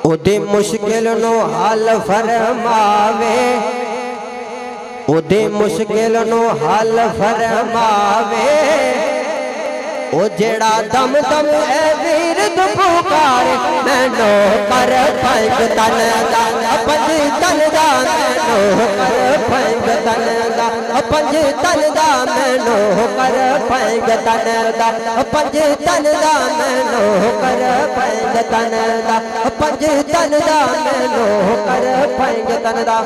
ओदे मुश्किल नो हल फरमावे, ओदे मुश्किल नो हल फरमावे। ओ जेड़ा दम दम है वीर पुकारे, मैनो कर फैंक तन दा पंज तन दा, मैनो कर फैंक तन दा पंज तन दा, मैनो कर फैंक तन दा पंज तन दा, मैनो कर फैंक तन दा पंज तन दा, मैनो कर फैंक तन दा।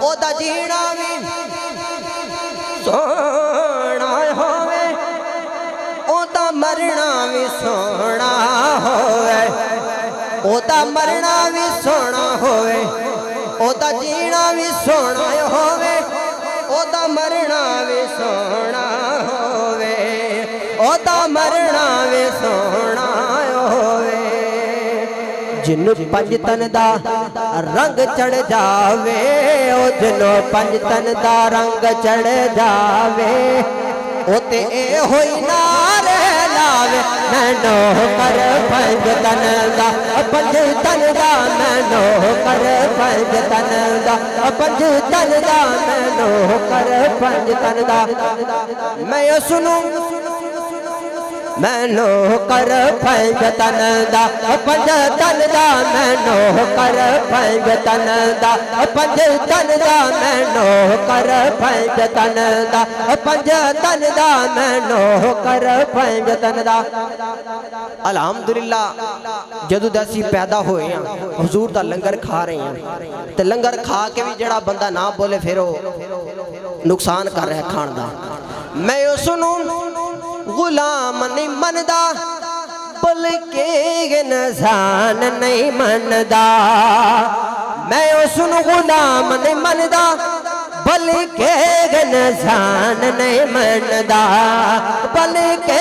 ओदा जीना भी सोना होवे, ओदा मरना भी सोना होवे, ओदा मरना भी सोना होवे, ओदा जीना भी सोना होवे, ओदा मरना भी सोना होवे, ओदा मरना भी सोना होवे। जिन्नू पंज तन दा रंग चढ़ जावे, ओ जिन्नू पंज तन दा रंग चढ़ जावे, ओते ए होई नारे लावे, मैनो कर फैंक तन दा पंज तन दा, मैनो कर फैंक तन दा पंज तन दा, मैनो कर फैंक तन दा। मैं सुनूं मैनो कर फैंक तन दा पंज तन दा, मैनो कर फैंक तन दा पंज तन दा, मैनो कर फैंक तन दा पंज तन दा, मैनो कर फैंक तन दा। अल्हम्दुलिल्लाह जदों दा असीं पैदा होए हां हुजूर दा लंगर खा रहे हैं, ते लंगर खा के भी जेड़ा बंदा ना बोले फिर वो नुकसान कर रहा है खाण दा। मैं सुनूं गुलाम नहीं मनदा, बल्कि इंसान नहीं मनदा। मैं सुन गुलाम नहीं मनदा, बल्कि इंसान नहीं मनदा, बल्कि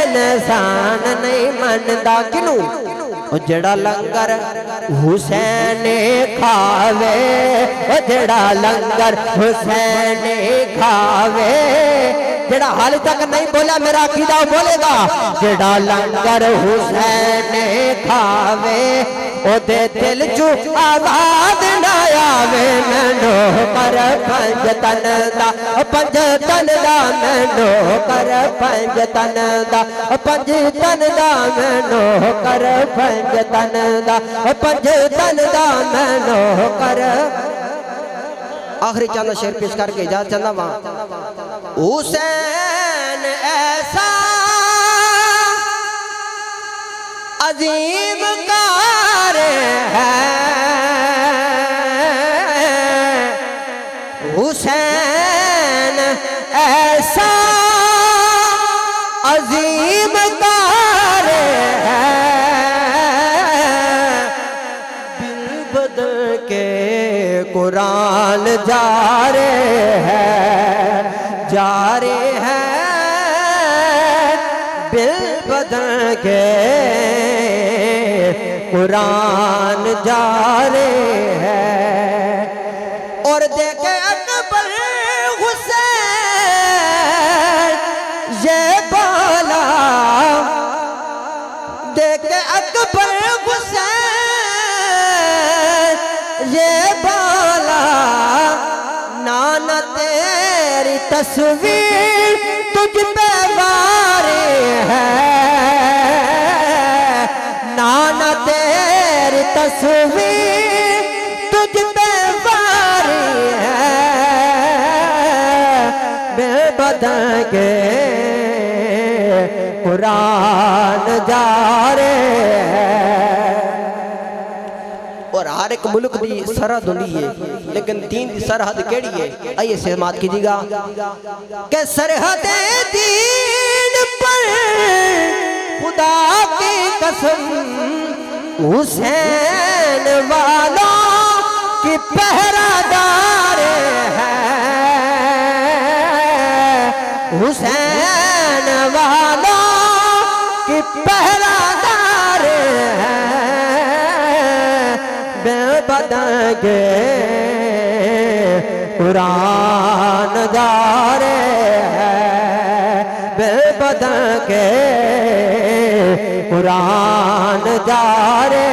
इंसान नहीं मनदा। किनू जड़ा लंगर हुसैन खावे, जड़ा लंगर हुसैन खावे, जेड़ा हाल तक नहीं बोला मेरा अकीदा बोलेगा। जेड़ा लंगर हुसैन खावे, ओदे दिल चू आवाज ना आवे, मैनो कर फैंक तन दा पंज तन दा, मैनो कर फैंक तन दा पंज तन दा, मैनो कर फैंक तन दा पंज तन दा, मैनो कर। आखिरी चंद शेर पेश करके इजाजत चाहता वहां। हुसैन ऐसा अजीम कार है, हुसैन ऐसा अजीम कार है, दिल बदल के कुरान जा रहे हैं, जा रहे हैं बिल बदल के कुरान जा रहे हैं। और देखे अकबर हुसैन ये बोला, देखे अकबर हुसैन ये बोला, नाना तेरी तस्वीर तुझ पे वारे है, नाना तेरी तस्वीर तुझ पे वारी है, बेबदल के कुरान जा रहे हैं। और हर एक मुल्क की सरहद होती है, लेकिन दीन की सरहद केड़ी है? आइए समात कीजिएगा कि सरहद दीन पर खुदा की कसम, हुसैन वालों की पहरादार है, हुसैन वालों की पहरादार है, बेबदल के कुरान जा रहे हैं, बेबदल के कुरान जा रहे